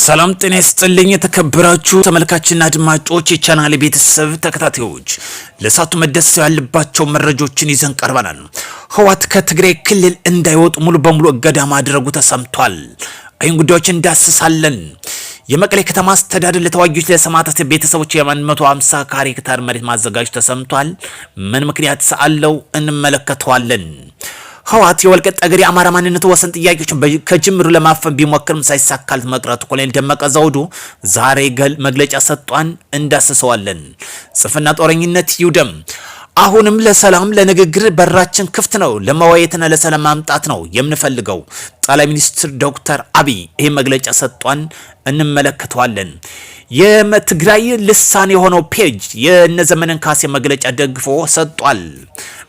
ሰላም ጤና ይስጥልኝ የተከበራችሁ ተመልካችና አድማጮች የቻናሌ ቤተሰብ ተከታታዮች ለሳቱ መደስ ያለባቸው መረጃዎችን ይዘን ቀርበናል። ህወሓት ከትግራይ ክልል እንዳይወጡ ሙሉ በሙሉ እገዳ ማድረጉ ተሰምቷል። አይን ጉዳዮችን እንዳስሳለን። የመቀሌ ከተማ አስተዳደር ለተዋጊዎች ለሰማዕታት ቤተሰቦች የ150 ካሬ ሄክታር መሬት ማዘጋጀቱ ተሰምቷል። ምን ምክንያት አለው እንመለከተዋለን። ህወሓት የወልቃይት ጠገዴ አማራ ማንነት ወሰን ጥያቄዎችን ከጅምሩ ለማፈን ቢሞክርም ሳይሳካለት መቅረቱ ኮሎኔል ደመቀ ዘውዱ ዛሬ መግለጫ ሰጥቷን እንዳስሰዋለን። ጽንፍና ጦረኝነት ይውደም። አሁንም ለሰላም ለንግግር በራችን ክፍት ነው። ለመወያየትና ለሰላም ማምጣት ነው የምንፈልገው። ጠቅላይ ሚኒስትር ዶክተር አብይ ይሄ መግለጫ ሰጥቷን እንመለከተዋለን። የትግራይ ልሳን የሆነው ፔጅ የነዘመነን ካሴ መግለጫ ደግፎ ሰጥቷል።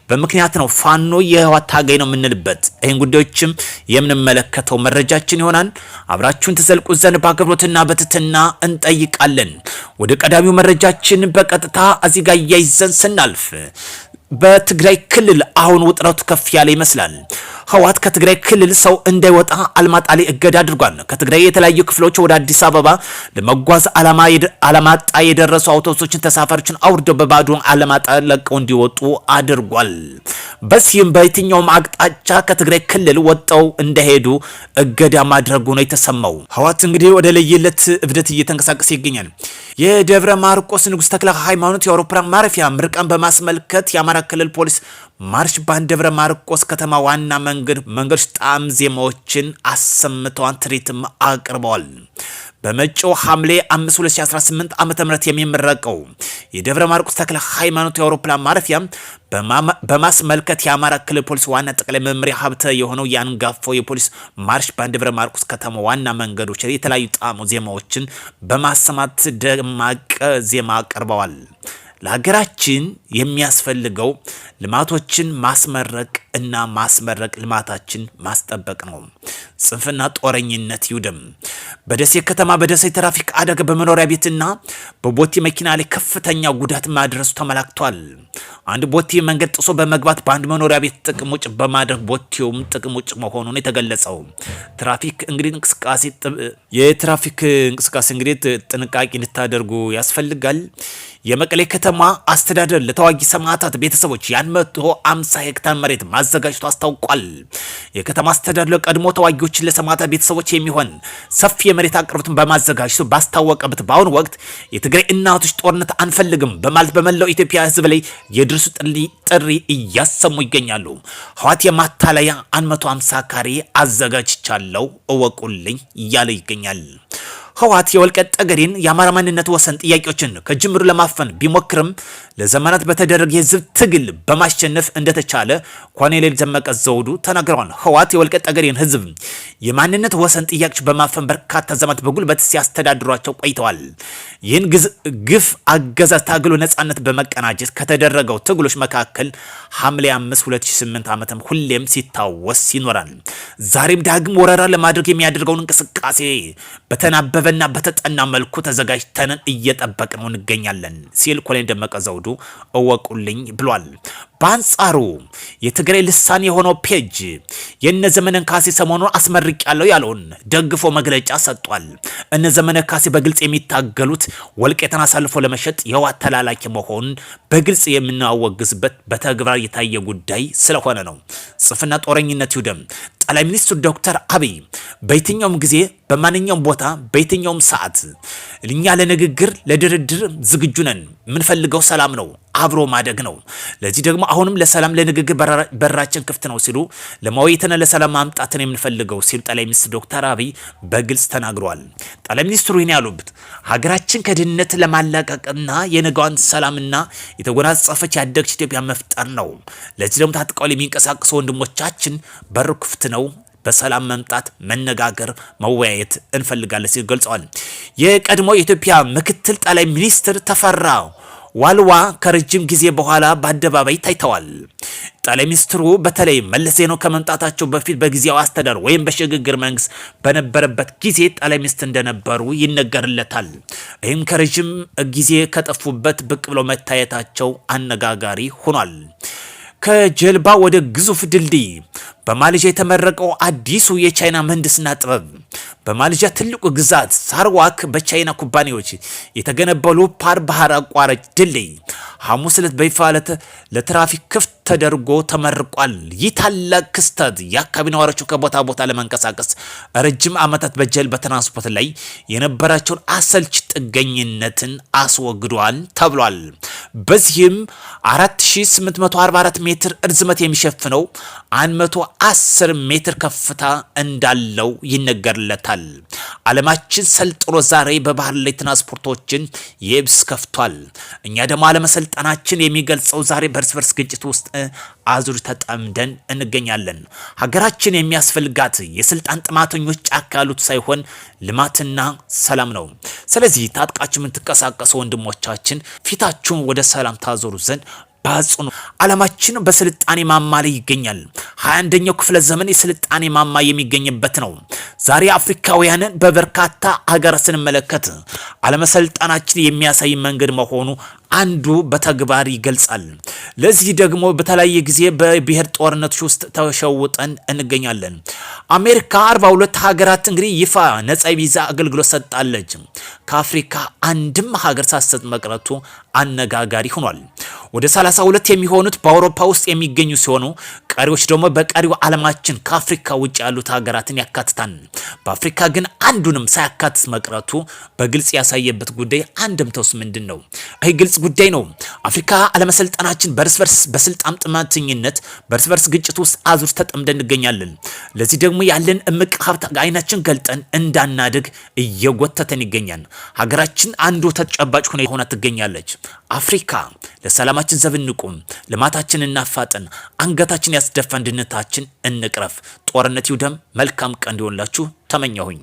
በምክንያት ነው ፋኖ የህወሓት ታጋይ ነው የምንልበት። ይህን ጉዳዮችም የምንመለከተው መረጃችን ይሆናል። አብራችሁን ተዘልቁ ዘንድ በአክብሮትና በትህትና እንጠይቃለን። ወደ ቀዳሚው መረጃችን በቀጥታ እዚህ ጋር እያይዘን ስናልፍ በትግራይ ክልል አሁን ውጥረቱ ከፍ ያለ ይመስላል። ህወሓት ከትግራይ ክልል ሰው እንዳይወጣ አልማጣ ላይ እገዳ አድርጓል። ከትግራይ የተለያዩ ክፍሎች ወደ አዲስ አበባ ለመጓዝ አላማጣ የደረሱ አውቶቡሶችን ተሳፋሪዎችን አውርደው በባዶ አላማጣ ለቀው እንዲወጡ አድርጓል። በዚህም በየትኛውም አቅጣጫ ከትግራይ ክልል ወጣው እንዳይሄዱ እገዳ ማድረጉ ነው የተሰማው። ህወሓት እንግዲህ ወደ ለየለት እብደት እየተንቀሳቀሰ ይገኛል። የደብረ ማርቆስ ንጉሥ ተክለ ሃይማኖት የአውሮፕላን ማረፊያ ምርቃን በማስመልከት የአማራ ክልል ፖሊስ ማርሽ ባንድ ደብረ ማርቆስ ከተማ ዋና መንገዶች ጣዕም ዜማዎችን አሰምተዋን ትርኢትም አቅርበዋል። በመጪው ሐምሌ 5 2018 ዓ.ም የሚመረቀው የደብረ ማርቆስ ተክለ ሃይማኖት የአውሮፕላን ማረፊያ በማስመልከት የአማራ ክልል ፖሊስ ዋና ጠቅላይ መምሪያ ሀብተ የሆነው የአንጋፋው የፖሊስ ማርሽ ባንድ ደብረ ማርቆስ ከተማ ዋና መንገዶች የተለያዩ ጣዕም ዜማዎችን በማሰማት ደማቅ ዜማ አቅርበዋል። ለሀገራችን የሚያስፈልገው ልማቶችን ማስመረቅ እና ማስመረቅ ልማታችን ማስጠበቅ ነው። ጽንፍና ጦረኝነት ይውደም። በደሴ ከተማ በደሴ ትራፊክ አደጋ በመኖሪያ ቤትና በቦቴ መኪና ላይ ከፍተኛ ጉዳት ማድረሱ ተመላክቷል። አንድ ቦቴ መንገድ ጥሶ በመግባት በአንድ መኖሪያ ቤት ጥቅም ውጭ በማድረግ ቦቴውም ጥቅም ውጭ መሆኑን የተገለጸው። የትራፊክ እንቅስቃሴ እንግዲህ ጥንቃቄ እንድታደርጉ ያስፈልጋል። የመቀሌ ከተማ አስተዳደር ለተዋጊ ሰማዕታት ቤተሰቦች 150 ሄክታር መሬት ማዘጋጀቱ አስታውቋል። የከተማ አስተዳደር ቀድሞ ተዋጊዎችን ለሰማዕታት ቤተሰቦች የሚሆን ሰፊ የመሬት አቅርቦትን በማዘጋጀቱ ባስታወቀበት በአሁኑ ወቅት የትግራይ እናቶች ጦርነት አንፈልግም በማለት በመላው ኢትዮጵያ ሕዝብ ላይ የድርሱ ጥሪ እያሰሙ ይገኛሉ። ህወሓት የማታለያ 150 ካሬ አዘጋጅቻለሁ እወቁልኝ እያለ ይገኛል። ህወሓት የወልቃይት ጠገዴን የአማራ ማንነት ወሰን ጥያቄዎችን ከጅምሩ ለማፈን ቢሞክርም ለዘመናት በተደረገ የህዝብ ትግል በማሸነፍ እንደተቻለ ኮሎኔል ደመቀ ዘውዱ ተናግረዋል። ህወሓት የወልቃይት ጠገዴን ህዝብ የማንነት ወሰን ጥያቄዎች በማፈን በርካታ ዘመናት በጉልበት ሲያስተዳድሯቸው ቆይተዋል። ይህን ግፍ አገዛዝ ታግሎ ነጻነት በመቀናጀት ከተደረገው ትግሎች መካከል ሐምሌ 5 2008 ዓመተም ሁሌም ሲታወስ ይኖራል። ዛሬም ዳግም ወረራ ለማድረግ የሚያደርገውን እንቅስቃሴ በተናበበና በተጠና መልኩ ተዘጋጅተን እየጠበቅነው እንገኛለን ሲል ኮሎኔል ደመቀ ዘውዱ እወቁልኝ ብሏል። በአንጻሩ የትግራይ ልሳን የሆነው ፔጅ የነዘመነን ካሴ ሰሞኑን አስመርቂያለሁ ያለውን ደግፎ መግለጫ ሰጥቷል። እነዘመነ ካሴ በግልጽ የሚታገሉት ወልቃይትን አሳልፎ ለመሸጥ የህወሓት ተላላኪ መሆኑን በግልጽ የምናወግዝበት በተግባር የታየ ጉዳይ ስለሆነ ነው። ጽንፍና ጦረኝነት ይውደም። ጠቅላይ ሚኒስትር ዶክተር አብይ በየትኛውም ጊዜ በማንኛውም ቦታ በየትኛውም ሰዓት እኛ ለንግግር ለድርድር ዝግጁ ነን። የምንፈልገው ሰላም ነው፣ አብሮ ማደግ ነው። ለዚህ ደግሞ አሁንም ለሰላም ለንግግር በራችን ክፍት ነው ሲሉ ለመወያየትና ለሰላም ማምጣትን የምንፈልገው ሲሉ ጠቅላይ ሚኒስትር ዶክተር አብይ በግልጽ ተናግረዋል። ጠቅላይ ሚኒስትሩ ይህን ያሉት ሀገራችን ከድህነት ለማላቀቅና የነገዋን ሰላምና የተጎናጸፈች ያደገች ኢትዮጵያ መፍጠር ነው። ለዚህ ደግሞ ታጥቀው የሚንቀሳቀሱ ወንድሞቻችን በር ክፍት ነው። በሰላም መምጣት፣ መነጋገር፣ መወያየት እንፈልጋለን ሲሉ ገልጸዋል። የቀድሞ የኢትዮጵያ ምክትል ጠቅላይ ሚኒስትር ተፈራ ዋልዋ ከረጅም ጊዜ በኋላ በአደባባይ ታይተዋል። ጠቅላይ ሚኒስትሩ በተለይ መለስ ዜናው ከመምጣታቸው በፊት በጊዜያዊ አስተዳደር ወይም በሽግግር መንግስት በነበረበት ጊዜ ጠቅላይ ሚኒስትር እንደነበሩ ይነገርለታል። ይህም ከረጅም ጊዜ ከጠፉበት ብቅ ብለው መታየታቸው አነጋጋሪ ሆኗል። ከጀልባ ወደ ግዙፍ ድልድይ በማሌዥያ የተመረቀው አዲሱ የቻይና ምህንድስና ጥበብ በማሌዥያ ትልቁ ግዛት ሳርዋክ በቻይና ኩባንያዎች የተገነባው ሉፓር ባህር አቋራጭ ድልድይ ሐሙስ ዕለት በይፋ ለትራፊክ ክፍት ተደርጎ ተመርቋል። ይህ ታላቅ ክስተት የአካባቢ ነዋሪዎች ከቦታ ቦታ ለመንቀሳቀስ ረጅም ዓመታት በጀልባ ትራንስፖርት ላይ የነበራቸውን አሰልች ጥገኝነትን አስወግዷል ተብሏል። በዚህም 4844 ሜትር ርዝመት የሚሸፍነው 110 ሜትር ከፍታ እንዳለው ይነገርለታል። ዓለማችን ሰልጥኖ ዛሬ በባህር ላይ ትራንስፖርቶችን የብስ ከፍቷል። እኛ ደግሞ አለመሰልጠናችን የሚገልጸው ዛሬ በእርስ በርስ ግጭት ውስጥ አዙር ተጠምደን እንገኛለን። ሀገራችን የሚያስፈልጋት የስልጣን ጥማተኞች ጫካ ያሉት ሳይሆን ልማትና ሰላም ነው። ስለዚህ ታጥቃችሁ የምትንቀሳቀሱ ወንድሞቻችን ፊታችሁን ወደ ሰላም ታዞሩ ዘንድ ባጽኑ። ዓለማችን በስልጣኔ ማማ ላይ ይገኛል። 21ኛው ክፍለ ዘመን የስልጣኔ ማማ የሚገኝበት ነው። ዛሬ አፍሪካውያንን በበርካታ ሀገራት ስንመለከት አለመሰልጣናችን የሚያሳይ መንገድ መሆኑ አንዱ በተግባር ይገልጻል። ለዚህ ደግሞ በተለያየ ጊዜ በብሔር ጦርነቶች ውስጥ ተሸውጠን እንገኛለን። አሜሪካ 42 ሀገራት እንግዲህ ይፋ ነጻ ቪዛ አገልግሎት ሰጣለች። ከአፍሪካ አንድም ሀገር ሳትሰጥ መቅረቱ አነጋጋሪ ሆኗል። ወደ 32 የሚሆኑት በአውሮፓ ውስጥ የሚገኙ ሲሆኑ ቀሪዎች ደግሞ በቀሪው ዓለማችን ከአፍሪካ ውጭ ያሉት ሀገራትን ያካትታል። በአፍሪካ ግን አንዱንም ሳያካትት መቅረቱ በግልጽ ያሳየበት ጉዳይ አንድምታውስ ምንድን ነው? ይህ ግልጽ ጉዳይ ነው። አፍሪካ አለመሰልጣናችን በርስ በርስ በስልጣን ጥማተኝነት በርስ በርስ ግጭት ውስጥ አዙር ተጠምደን እንገኛለን። ለዚህ ደግሞ ያለን እምቅ ሀብት አይናችን ገልጠን እንዳናድግ እየጎተተን ይገኛል። ሀገራችን አንዱ ተጨባጭ ሆና ትገኛለች። አፍሪካ ለሰላማችን ዘብ እንቁም፣ ልማታችን እናፋጥን፣ አንገታችን ያስደፋ አንድነታችን እንቅረፍ። ጦርነት ይውደም። መልካም ቀን እንዲሆንላችሁ ተመኘሁኝ።